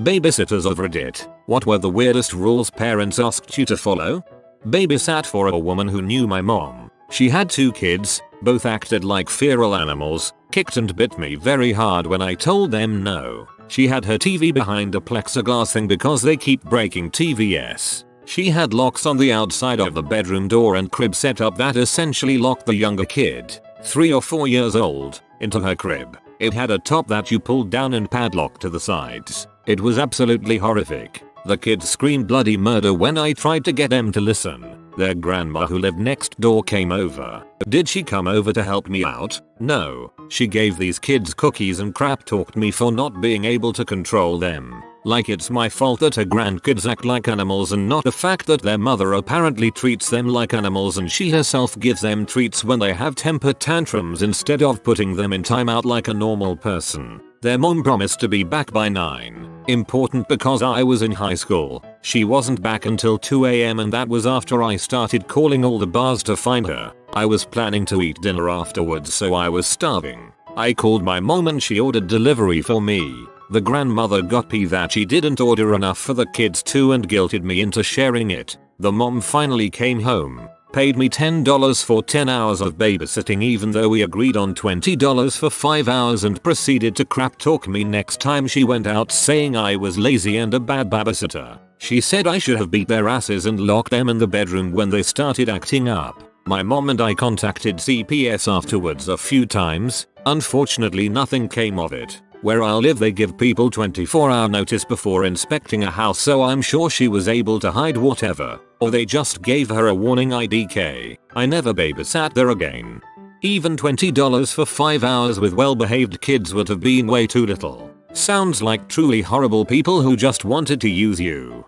Babysitters of Reddit. What were the weirdest rules parents asked you to follow? Babysat for a woman who knew my mom. She had 2 kids, both acted like feral animals, kicked and bit me very hard when I told them no. She had her TV behind a plexiglass thing because they keep breaking TVs. She had locks on the outside of the bedroom door and crib set up that essentially locked the younger kid, 3 or 4 years old, into her crib. It had a top that you pulled down and padlocked to the sides. It was absolutely horrific. The kids screamed bloody murder when I tried to get them to listen. Their grandma who lived next door came over. Did she come over to help me out? No. She gave these kids cookies and crap talked me for not being able to control them. Like it's my fault that her grandkids act like animals and not the fact that their mother apparently treats them like animals and she herself gives them treats when they have temper tantrums instead of putting them in timeout like a normal person. Their mom promised to be back by 9. Important because I was in high school. She wasn't back until 2 AM and that was after I started calling all the bars to find her. I was planning to eat dinner afterwards so I was starving. I called my mom and she ordered delivery for me. The grandmother got pissed that she didn't order enough for the kids too and guilted me into sharing it. The mom finally came home, paid me $10 for 10 hours of babysitting even though we agreed on $20 for 5 hours and proceeded to crap talk me next time she went out saying I was lazy and a bad babysitter. She said I should have beat their asses and locked them in the bedroom when they started acting up. My mom and I contacted CPS afterwards a few times. Unfortunately nothing came of it. Where I live they give people 24-hour notice before inspecting a house so I'm sure she was able to hide whatever. Or they just gave her a warning IDK. I never babysat there again. Even $20 for 5 hours with well-behaved kids would have been way too little. Sounds like truly horrible people who just wanted to use you.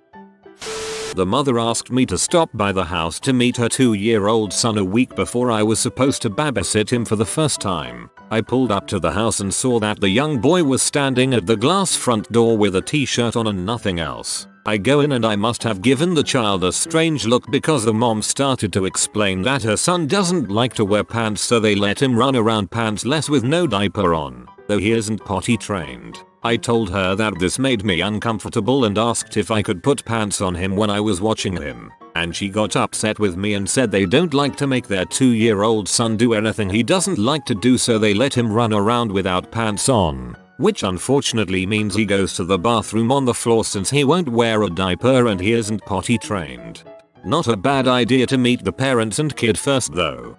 The mother asked me to stop by the house to meet her 2-year-old son a week before I was supposed to babysit him for the first time. I pulled up to the house and saw that the young boy was standing at the glass front door with a t-shirt on and nothing else. I go in and I must have given the child a strange look because the mom started to explain that her son doesn't like to wear pants so they let him run around pantsless with no diaper on, though he isn't potty trained. I told her that this made me uncomfortable and asked if I could put pants on him when I was watching him. And she got upset with me and said they don't like to make their 2-year-old son do anything he doesn't like to do so they let him run around without pants on. Which unfortunately means he goes to the bathroom on the floor since he won't wear a diaper and he isn't potty trained. Not a bad idea to meet the parents and kid first though.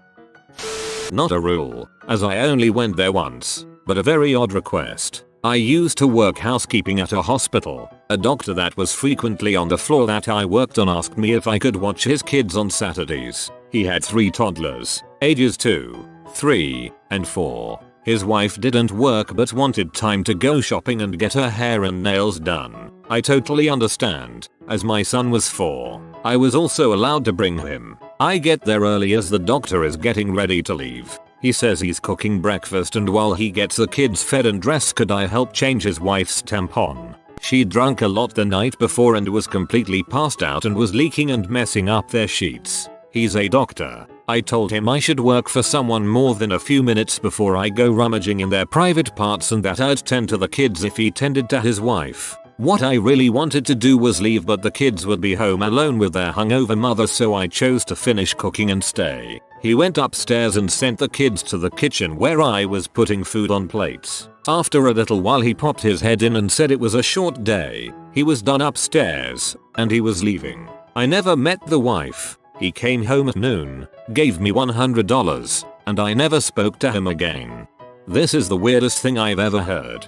Not a rule, as I only went there once, but a very odd request. I used to work housekeeping at a hospital. A doctor that was frequently on the floor that I worked on asked me if I could watch his kids on Saturdays. He had 3 toddlers, ages 2, 3, and 4. His wife didn't work but wanted time to go shopping and get her hair and nails done. I totally understand, as my son was 4. I was also allowed to bring him. I get there early as the doctor is getting ready to leave. He says he's cooking breakfast and while he gets the kids fed and dressed could I help change his wife's tampon. She'd drunk a lot the night before and was completely passed out and was leaking and messing up their sheets. He's a doctor. I told him I should work for someone more than a few minutes before I go rummaging in their private parts and that I'd tend to the kids if he tended to his wife. What I really wanted to do was leave but the kids would be home alone with their hungover mother so I chose to finish cooking and stay. He went upstairs and sent the kids to the kitchen where I was putting food on plates. After a little while he popped his head in and said it was a short day. He was done upstairs and he was leaving. I never met the wife. He came home at noon, gave me $100, and I never spoke to him again. This is the weirdest thing I've ever heard.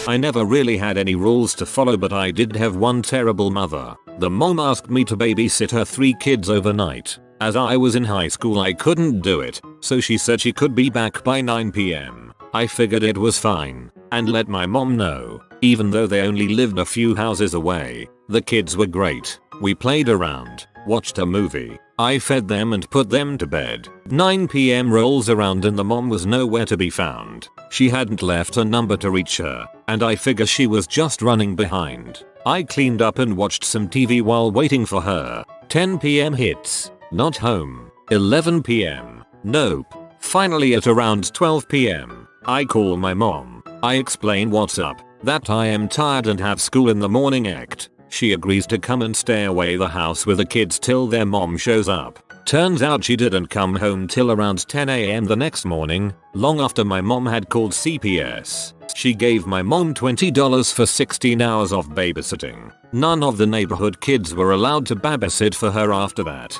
I never really had any rules to follow but I did have one terrible mother. The mom asked me to babysit her 3 kids overnight. As I was in high school I couldn't do it, so she said she could be back by 9 PM. I figured it was fine, and let my mom know. Even though they only lived a few houses away, the kids were great. We played around, watched a movie, I fed them and put them to bed. 9 PM rolls around and the mom was nowhere to be found. She hadn't left a number to reach her, and I figure she was just running behind. I cleaned up and watched some TV while waiting for her. 10 PM hits. Not home. 11 PM. Nope. Finally at around 12 PM, I call my mom. I explain what's up. That I am tired and have school in the morning act. She agrees to come and stay away the house with the kids till their mom shows up. Turns out she didn't come home till around 10 AM the next morning, long after my mom had called CPS. She gave my mom $20 for 16 hours of babysitting. None of the neighborhood kids were allowed to babysit for her after that.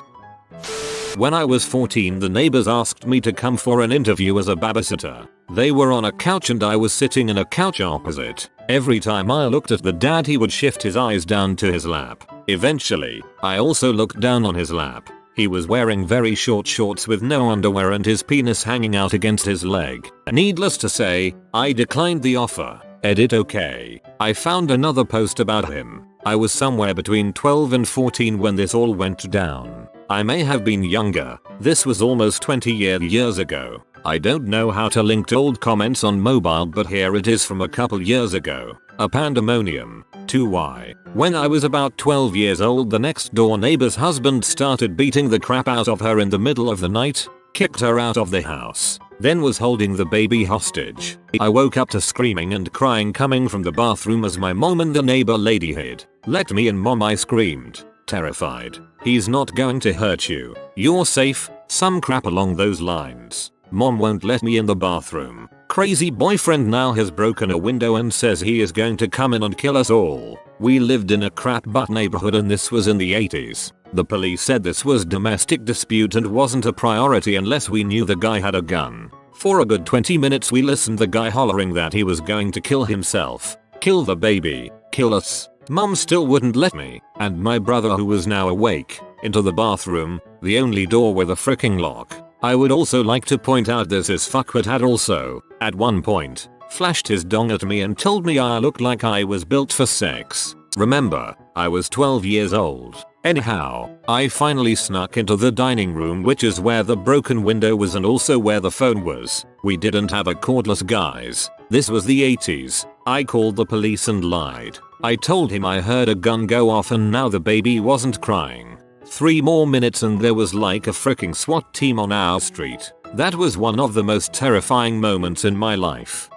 When I was 14, the neighbors asked me to come for an interview as a babysitter. They were on a couch and I was sitting in a couch opposite. Every time I looked at the dad, he would shift his eyes down to his lap. Eventually, I also looked down on his lap. He was wearing very short shorts with no underwear and his penis hanging out against his leg. Needless to say, I declined the offer. Edit okay. I found another post about him. I was somewhere between 12 and 14 when this all went down. I may have been younger. This was almost 20 years ago. I don't know how to link to old comments on mobile, but here it is from a couple years ago. A pandemonium. 2y. When I was about 12 years old, the next door neighbor's husband started beating the crap out of her in the middle of the night, kicked her out of the house, then was holding the baby hostage. I woke up to screaming and crying coming from the bathroom as my mom and the neighbor lady hid. "Let me in, mom," I screamed, terrified. "He's not going to hurt you. You're safe," some crap along those lines. Mom won't let me in the bathroom. Crazy boyfriend now has broken a window and says he is going to come in and kill us all. We lived in a crap butt neighborhood and this was in the 80s. The police said this was domestic dispute and wasn't a priority unless we knew the guy had a gun. For a good 20 minutes we listened the guy hollering that he was going to kill himself, kill the baby, kill us. Mom still wouldn't let me, and my brother, who was now awake, into the bathroom, the only door with a fricking lock. I would also like to point out this fuckwit had also, at one point, flashed his dong at me and told me I looked like I was built for sex. Remember, I was 12 years old. Anyhow, I finally snuck into the dining room, which is where the broken window was and also where the phone was. We didn't have a cordless, guys. This was the 80s. I called the police and lied. I told him I heard a gun go off and now the baby wasn't crying. 3 more minutes and there was like a freaking SWAT team on our street. That was one of the most terrifying moments in my life.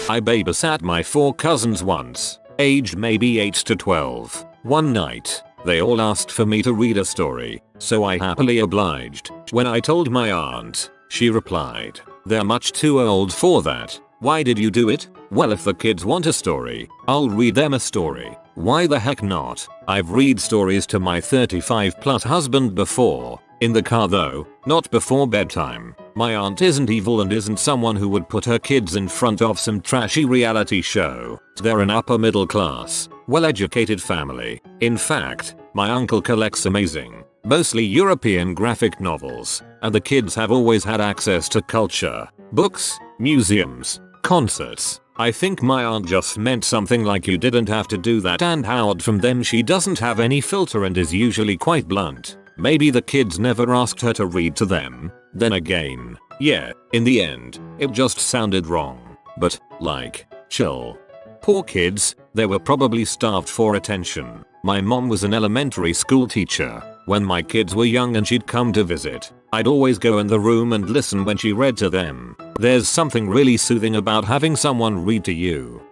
I babysat my 4 cousins once, aged maybe 8 to 12. One night, they all asked for me to read a story, so I happily obliged. When I told my aunt, she replied, "They're much too old for that. Why did you do it?" "Well, if the kids want a story, I'll read them a story. Why the heck not?" I've read stories to my 35 plus husband before. In the car though, not before bedtime. My aunt isn't evil and isn't someone who would put her kids in front of some trashy reality show. They're an upper middle class, well-educated family. In fact, my uncle collects amazing, mostly European graphic novels, and the kids have always had access to culture, books, museums, concerts. I think my aunt just meant something like you didn't have to do that, and how odd from them she doesn't have any filter and is usually quite blunt. Maybe the kids never asked her to read to them. Then again, yeah, in the end, it just sounded wrong. But, like, chill. Poor kids, they were probably starved for attention. My mom was an elementary school teacher. When my kids were young and she'd come to visit, I'd always go in the room and listen when she read to them. There's something really soothing about having someone read to you.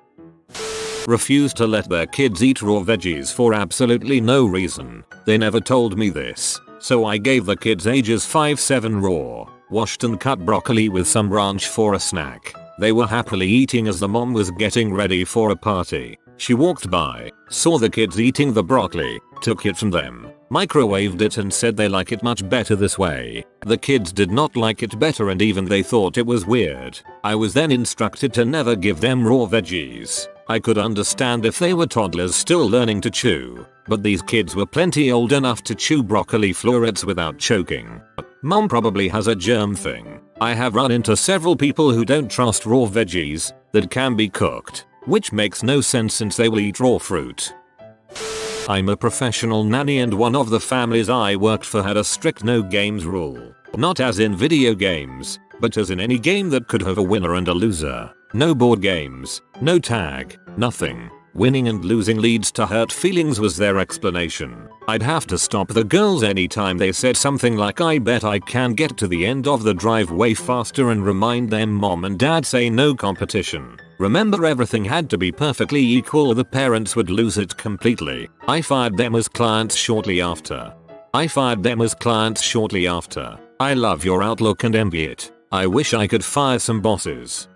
Refuse to let their kids eat raw veggies for absolutely no reason. They never told me this, so I gave the kids ages 5-7 raw, washed and cut broccoli with some ranch for a snack. They were happily eating as the mom was getting ready for a party. She walked by, saw the kids eating the broccoli, took it from them, microwaved it and said they like it much better this way. The kids did not like it better and even they thought it was weird. I was then instructed to never give them raw veggies. I could understand if they were toddlers still learning to chew, but these kids were plenty old enough to chew broccoli florets without choking. Mom probably has a germ thing. I have run into several people who don't trust raw veggies that can be cooked, which makes no sense since they will eat raw fruit. I'm a professional nanny and one of the families I worked for had a strict no games rule. Not as in video games, but as in any game that could have a winner and a loser. No board games, no tag, nothing. Winning and losing leads to hurt feelings was their explanation. I'd have to stop the girls anytime they said something like "I bet I can get to the end of the driveway faster" and remind them mom and dad say no competition. Remember, everything had to be perfectly equal or the parents would lose it completely. I fired them as clients shortly after. I love your outlook and envy it. I wish I could fire some bosses.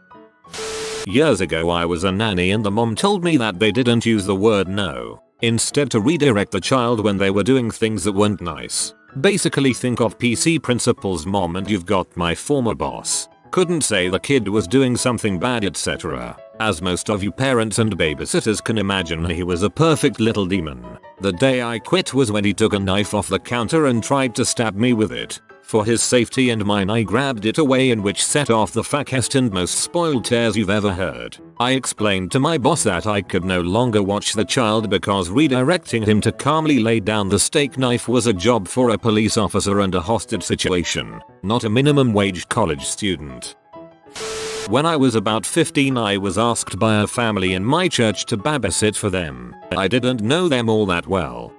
Years ago I was a nanny and the mom told me that they didn't use the word no. Instead, to redirect the child when they were doing things that weren't nice. Basically think of PC principles, mom, and you've got my former boss. Couldn't say the kid was doing something bad, etc. As most of you parents and babysitters can imagine, he was a perfect little demon. The day I quit was when he took a knife off the counter and tried to stab me with it. For his safety and mine, I grabbed it away, in which set off the fattest and most spoiled tears you've ever heard. I explained to my boss that I could no longer watch the child because redirecting him to calmly lay down the steak knife was a job for a police officer and a hostage situation, not a minimum wage college student. When I was about 15, I was asked by a family in my church to babysit for them. I didn't know them all that well.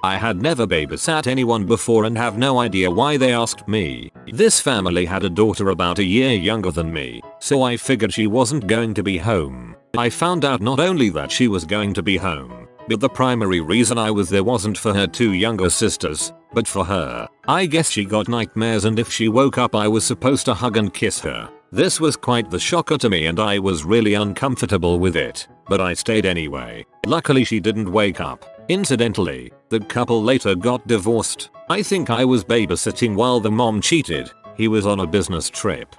I had never babysat anyone before and have no idea why they asked me. This family had a daughter about a year younger than me, so I figured she wasn't going to be home. I found out not only that she was going to be home, but the primary reason I was there wasn't for her two younger sisters, but for her. I guess she got nightmares, and if she woke up I was supposed to hug and kiss her. This was quite the shocker to me and I was really uncomfortable with it, but I stayed anyway. Luckily she didn't wake up. Incidentally, the couple later got divorced. I think I was babysitting while the mom cheated. He was on a business trip.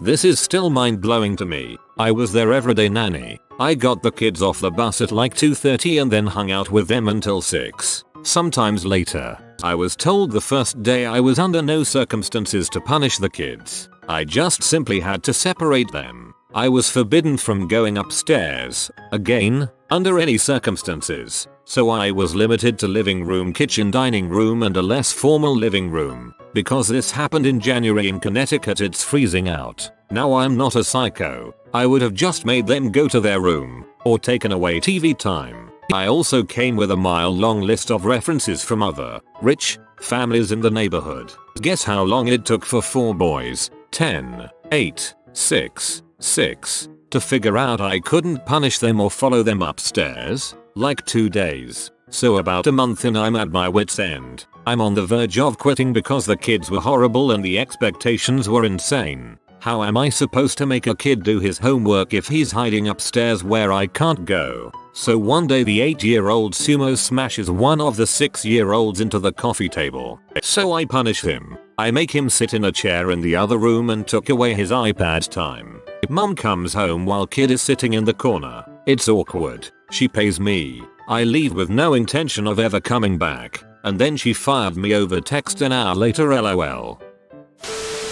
This is still mind-blowing to me. I was their everyday nanny. I got the kids off the bus at like 2:30 and then hung out with them until 6. Sometimes later. I was told the first day I was under no circumstances to punish the kids. I just simply had to separate them. I was forbidden from going upstairs, again, under any circumstances, so I was limited to living room, kitchen, dining room, and a less formal living room. Because this happened in January in Connecticut, it's freezing out. Now I'm not a psycho. I would have just made them go to their room, or taken away TV time. I also came with a mile-long list of references from other rich families in the neighborhood. Guess how long it took for 4 boys, 10, 8, 6, 6, to figure out I couldn't punish them or follow them upstairs? Like 2 days. So about a month in, I'm at my wit's end. I'm on the verge of quitting because the kids were horrible and the expectations were insane. How am I supposed to make a kid do his homework if he's hiding upstairs where I can't go? So one day the 8-year-old sumo smashes one of the 6-year-olds into the coffee table. So I punish him. I make him sit in a chair in the other room and took away his iPad time. Mom comes home while kid is sitting in the corner. It's awkward. She pays me. I leave with no intention of ever coming back. And then she fired me over text an hour later, lol.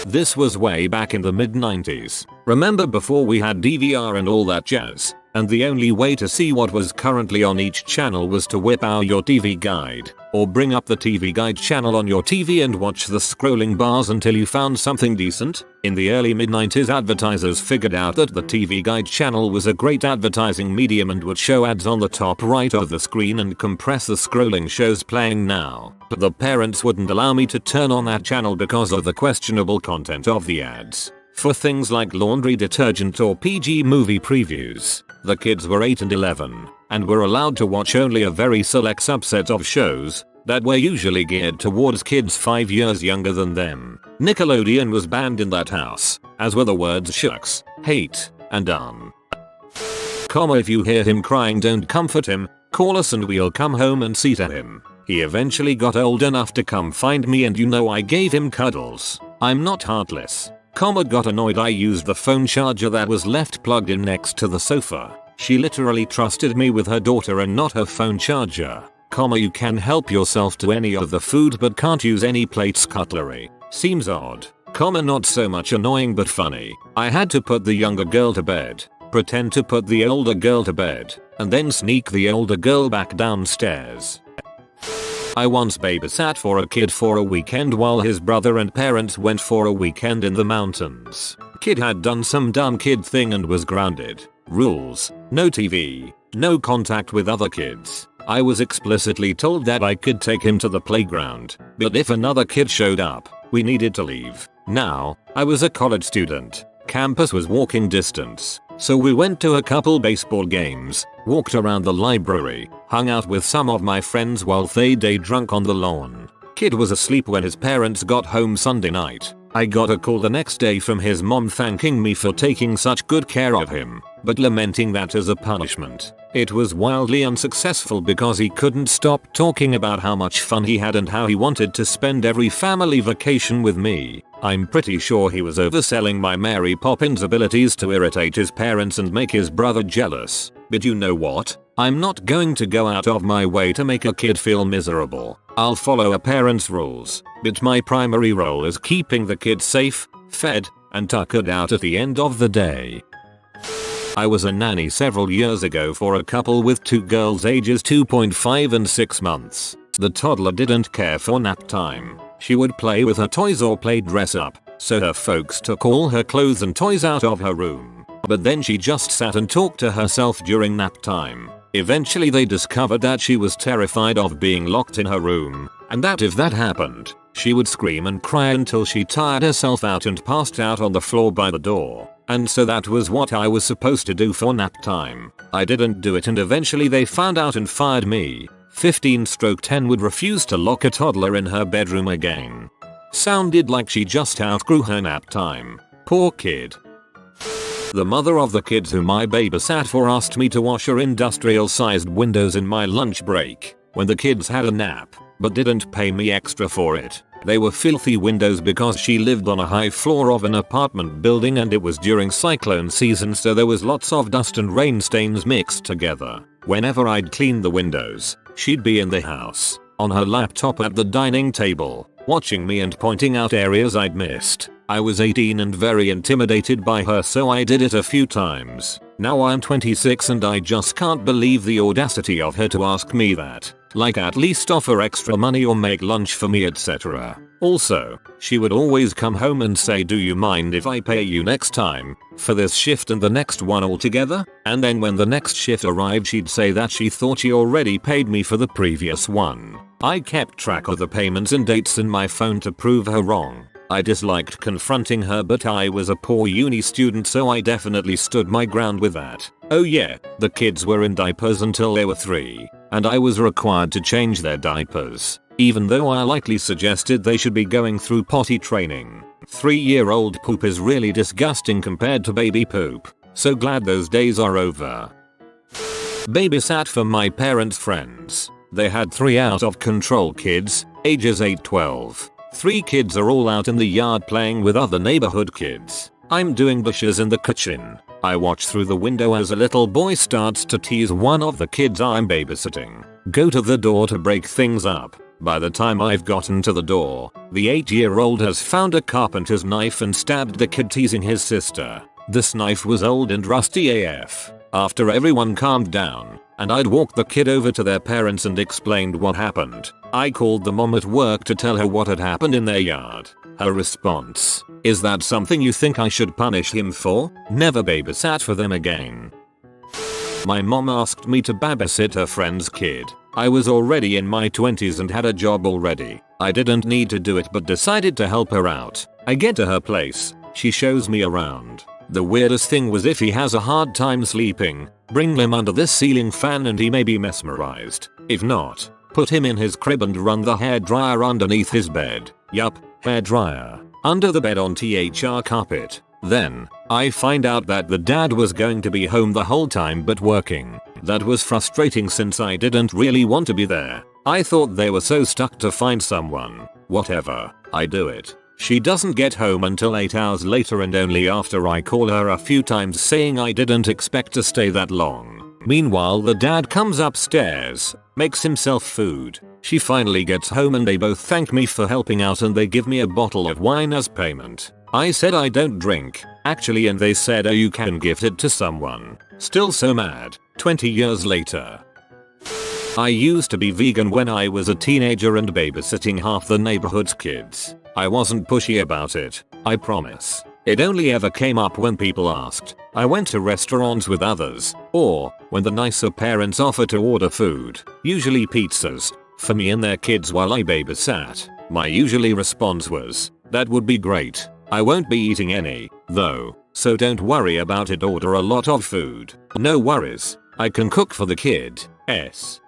This was way back in the mid-90s. Remember, before we had DVR and all that jazz, and the only way to see what was currently on each channel was to whip out your TV guide, or bring up the TV guide channel on your TV and watch the scrolling bars until you found something decent. In the early mid-90s, advertisers figured out that the TV guide channel was a great advertising medium and would show ads on the top right of the screen and compress the scrolling shows playing now. But the parents wouldn't allow me to turn on that channel because of the questionable content of the ads. For things like laundry detergent or PG movie previews, the kids were 8 and 11, and were allowed to watch only a very select subset of shows that were usually geared towards kids 5 years younger than them. Nickelodeon was banned in that house, as were the words shucks, hate, and If you hear him crying, don't comfort him, call us and we'll come home and see to him. He eventually got old enough to come find me, and I gave him cuddles. I'm not heartless. Got annoyed I used the phone charger that was left plugged in next to the sofa. She literally trusted me with her daughter and not her phone charger. You can help yourself to any of the food but can't use any plates, cutlery. Seems odd. Not so much annoying but funny. I had to put the younger girl to bed, pretend to put the older girl to bed, and then sneak the older girl back downstairs. I once babysat for a kid for a weekend while his brother and parents went for a weekend in the mountains. Kid had done some dumb kid thing and was grounded. Rules: no TV, no contact with other kids. I was explicitly told that I could take him to the playground, but if another kid showed up, we needed to leave. Now, I was a college student. Campus was walking distance. So we went to a couple baseball games, walked around the library, hung out with some of my friends while they day drunk on the lawn. Kid was asleep when his parents got home Sunday night. I got a call the next day from his mom thanking me for taking such good care of him, but lamenting that as a punishment. It was wildly unsuccessful because he couldn't stop talking about how much fun he had and how he wanted to spend every family vacation with me. I'm pretty sure he was overselling my Mary Poppins abilities to irritate his parents and make his brother jealous. But you know what? I'm not going to go out of my way to make a kid feel miserable. I'll follow a parent's rules, but my primary role is keeping the kid safe, fed, and tuckered out at the end of the day. I was a nanny several years ago for a couple with two girls ages 2.5 and 6 months. The toddler didn't care for nap time. She would play with her toys or play dress up, so her folks took all her clothes and toys out of her room. But then she just sat and talked to herself during nap time. Eventually they discovered that she was terrified of being locked in her room, and that if that happened, she would scream and cry until she tired herself out and passed out on the floor by the door. And so that was what I was supposed to do for nap time. I didn't do it and eventually they found out and fired me. 15/10 would refuse to lock a toddler in her bedroom again. Sounded like she just outgrew her nap time. Poor kid. The mother of the kids whom I babysat for asked me to wash her industrial-sized windows in my lunch break when the kids had a nap, but didn't pay me extra for it. They were filthy windows because she lived on a high floor of an apartment building and it was during cyclone season, so there was lots of dust and rain stains mixed together. Whenever I'd clean the windows, she'd be in the house, on her laptop at the dining table, watching me and pointing out areas I'd missed. I was 18 and very intimidated by her, so I did it a few times. Now I'm 26 and I just can't believe the audacity of her to ask me that. Like, at least offer extra money or make lunch for me, etc. Also, she would always come home and say, "Do you mind if I pay you next time for this shift and the next one altogether?" And then when the next shift arrived she'd say that she thought she already paid me for the previous one. I kept track of the payments and dates in my phone to prove her wrong. I disliked confronting her, but I was a poor uni student, so I definitely stood my ground with that. Oh yeah, the kids were in diapers until they were 3, and I was required to change their diapers, even though I lightly suggested they should be going through potty training. 3-year-old poop is really disgusting compared to baby poop. So glad those days are over. Babysat for my parents' friends. They had 3 out of control kids, ages 8-12. 3 kids are all out in the yard playing with other neighborhood kids. I'm doing dishes in the kitchen. I watch through the window as a little boy starts to tease one of the kids I'm babysitting. Go to the door to break things up. By the time I've gotten to the door, the 8-year-old has found a carpenter's knife and stabbed the kid teasing his sister. This knife was old and rusty AF. After everyone calmed down, and I'd walked the kid over to their parents and explained what happened, I called the mom at work to tell her what had happened in their yard. Her response: "Is that something you think I should punish him for?" Never babysat for them again. My mom asked me to babysit her friend's kid. I was already in my 20s and had a job already. I didn't need to do it but decided to help her out. I get to her place. She shows me around. The weirdest thing was, if he has a hard time sleeping, bring him under this ceiling fan and he may be mesmerized. If not, put him in his crib and run the hairdryer underneath his bed. Yup, hairdryer. Under the bed on THR carpet. Then, I find out that the dad was going to be home the whole time but working. That was frustrating since I didn't really want to be there. I thought they were so stuck to find someone. Whatever, I do it. She doesn't get home until 8 hours later, and only after I call her a few times saying I didn't expect to stay that long. Meanwhile, the dad comes upstairs, makes himself food. She finally gets home and they both thank me for helping out and they give me a bottle of wine as payment. I said I don't drink, actually, and they said, "Oh, you can gift it to someone." Still so mad. 20 years later. I used to be vegan when I was a teenager and babysitting half the neighborhood's kids. I wasn't pushy about it, I promise. It only ever came up when people asked. I went to restaurants with others, or when the nicer parents offered to order food, usually pizzas, for me and their kids while I babysat. My usually response was, "That would be great. I won't be eating any, though." so don't worry about it, order a lot of food. No worries, I can cook for the kid.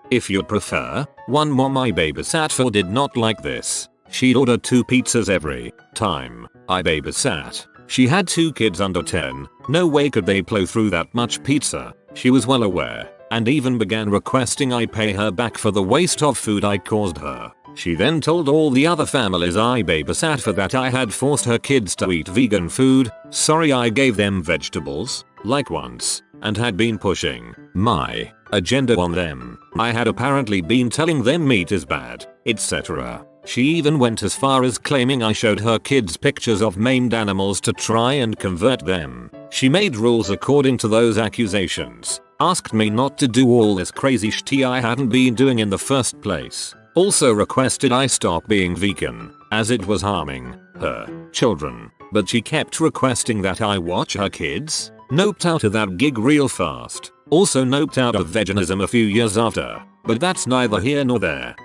If you'd prefer. One mom I babysat for did not like this. She'd order 2 pizzas every time I babysat. She had 2 kids under 10, no way could they plow through that much pizza. She was well aware, and even began requesting I pay her back for the waste of food I caused her. She then told all the other families I babysat for that I had forced her kids to eat vegan food. Sorry, I gave them vegetables, like once, and had been pushing my agenda on them. I had apparently been telling them meat is bad, etc. She even went as far as claiming I showed her kids pictures of maimed animals to try and convert them. She made rules according to those accusations. Asked me not to do all this crazy shit I hadn't been doing in the first place. Also requested I stop being vegan, as it was harming her children. But she kept requesting that I watch her kids. Noped out of that gig real fast. Also noped out of veganism a few years after. But that's neither here nor there.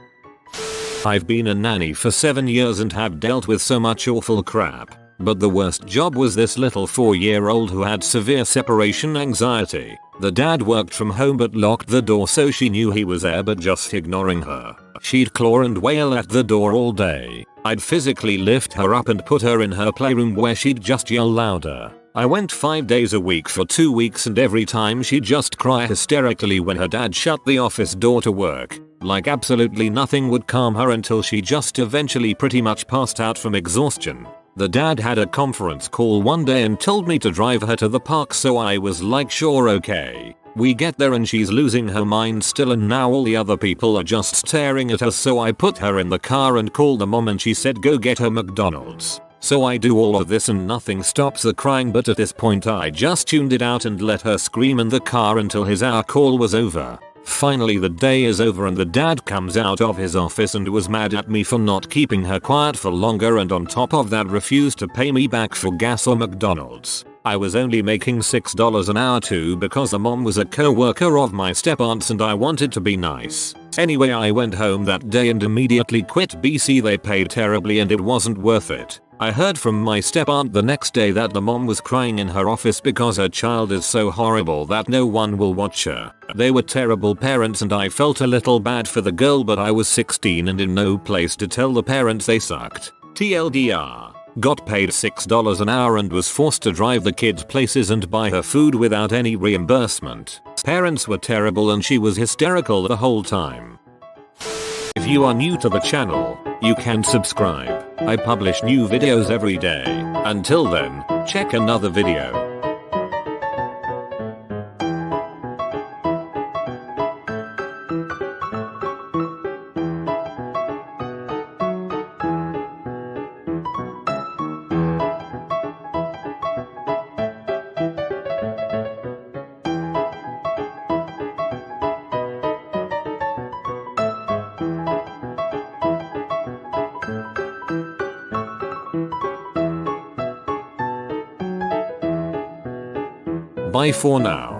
I've been a nanny for 7 years and have dealt with so much awful crap. But the worst job was this little 4-year-old who had severe separation anxiety. The dad worked from home but locked the door so she knew he was there but just ignoring her. She'd claw and wail at the door all day. I'd physically lift her up and put her in her playroom where she'd just yell louder. I went 5 days a week for 2 weeks and every time she'd just cry hysterically when her dad shut the office door to work. Like absolutely nothing would calm her until she just eventually pretty much passed out from exhaustion. The dad had a conference call one day and told me to drive her to the park, so I was like, sure, okay. We get there and she's losing her mind still, and now all the other people are just staring at her, so I put her in the car and called the mom and she said go get her McDonald's. So I do all of this and nothing stops the crying, but at this point I just tuned it out and let her scream in the car until his hour call was over. Finally the day is over and the dad comes out of his office and was mad at me for not keeping her quiet for longer, and on top of that refused to pay me back for gas or McDonald's. I was only making $6 an hour too because the mom was a co-worker of my step-aunt's and I wanted to be nice. Anyway, I went home that day and immediately quit BC. They paid terribly and it wasn't worth it. I heard from my step-aunt the next day that the mom was crying in her office because her child is so horrible that no one will watch her. They were terrible parents and I felt a little bad for the girl, but I was 16 and in no place to tell the parents they sucked. TLDR. Got paid $6 an hour and was forced to drive the kids places and buy her food without any reimbursement. Parents were terrible and she was hysterical the whole time. If you are new to the channel, you can subscribe. I publish new videos every day. Until then, check another video. Bye for now.